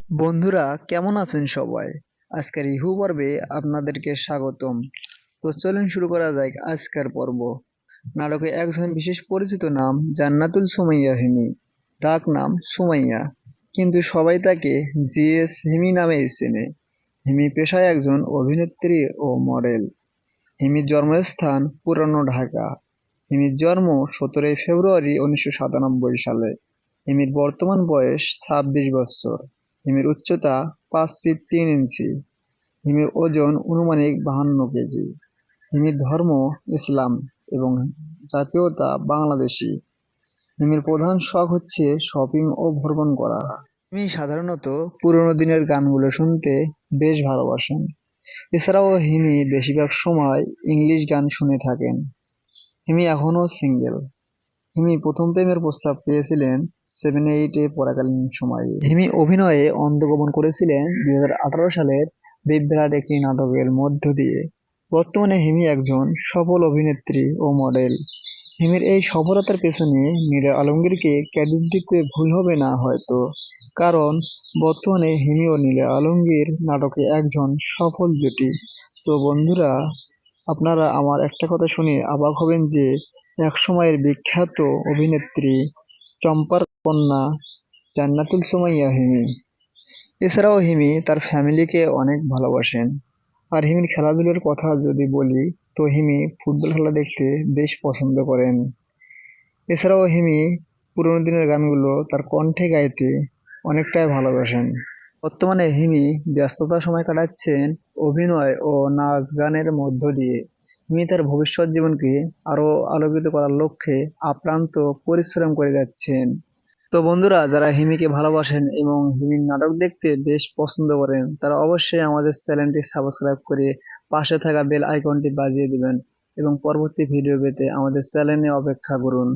বন্ধুরা, কেমন আছেন সবাই? আজকের ইহু পর্বে আপনাদেরকে স্বাগতম। তো চলুন শুরু করা যাক আজকের পর্ব। নাটকে একজন বিশেষ পরিচিত নাম জান্নাতুল সুমাইয়া হিমি, ডাক নাম সুমাইয়া, কিন্তু সবাই তাকে জিএস হিমি নামেই চেনে। হিমি পেশায় একজন অভিনেত্রী ও মডেল। হিমির জন্মস্থান পুরানো ঢাকা। হিমির জন্ম 17 ফেব্রুয়ারি 1997 সালে। হিমির বর্তমান বয়স 26 বছর। হিমির উচ্চতা 5 ফিট 3 ইঞ্চি। হিমির ওজন আনুমানিক 52 কেজি। হিমির ধর্ম ইসলাম এবং জাতীয়তা বাংলাদেশী। হিমির প্রধান শখ হচ্ছে শপিং ও ভ্রমণ করা। হিমি সাধারণত পুরোনো দিনের গানগুলো শুনতে বেশ ভালোবাসেন। এছাড়াও হিমি বেশিরভাগ সময় ইংলিশ গান শুনে থাকেন। হিমি এখনও সিঙ্গেল। হিমি প্রথম প্রেমের প্রস্তাব পেয়েছিলেন 7-8 পড়াকালীন সময়ে। হিমি অভিনয়ে অংশগ্রহণ করেছিলেন 2018 সালের বিভ্রাট একটি নাটকের মধ্য দিয়ে। বর্তমানে হিমি একজন সফল অভিনেত্রী ও মডেল। হিমির এই সফলতার পেছনে মীরা আলমগীরকে ক্রেডিট দিতে ভুল হবে না হয়তো, কারণ বর্তমানে হিমি ও নীলা আলমগীর নাটকে একজন সফল জুটি। তো বন্ধুরা, আপনারা আমার একটা কথা শুনে অবাক হবেন যে একসময়ের বিখ্যাত অভিনেত্রী চম্পার কন্যা জান্নাতুল সুমাইয়া হিমি। এছাড়াও হিমি তার ফ্যামিলিকে অনেক ভালোবাসেন। আর হিমির খেলাধুলার কথা যদি বলি, তো হিমি ফুটবল খেলা দেখতে বেশ পছন্দ করেন। এছাড়াও হিমি পুরোনো দিনের গানগুলো তার কণ্ঠে গাইতে অনেকটাই ভালোবাসেন। বর্তমানে হিমি ব্যস্ততার সময় কাটাচ্ছেন অভিনয় ও নাচ গানের মধ্য দিয়ে। হিমি তার ভবিষ্যৎ জীবনকে আরো আলোকিত করার লক্ষ্যে আপ্রান্ত পরিশ্রম করে যাচ্ছেন। তো বন্ধুরা, যারা হিমিকে ভালোবাসেন এবং হিমির নাটক দেখতে বেশ পছন্দ করেন, তারা অবশ্যই আমাদের চ্যানেলটি সাবস্ক্রাইব করে পাশে থাকা বেল আইকনটি বাজিয়ে দিবেন এবং পরবর্তী ভিডিও পেতে আমাদের চ্যানেলে অপেক্ষা করুন।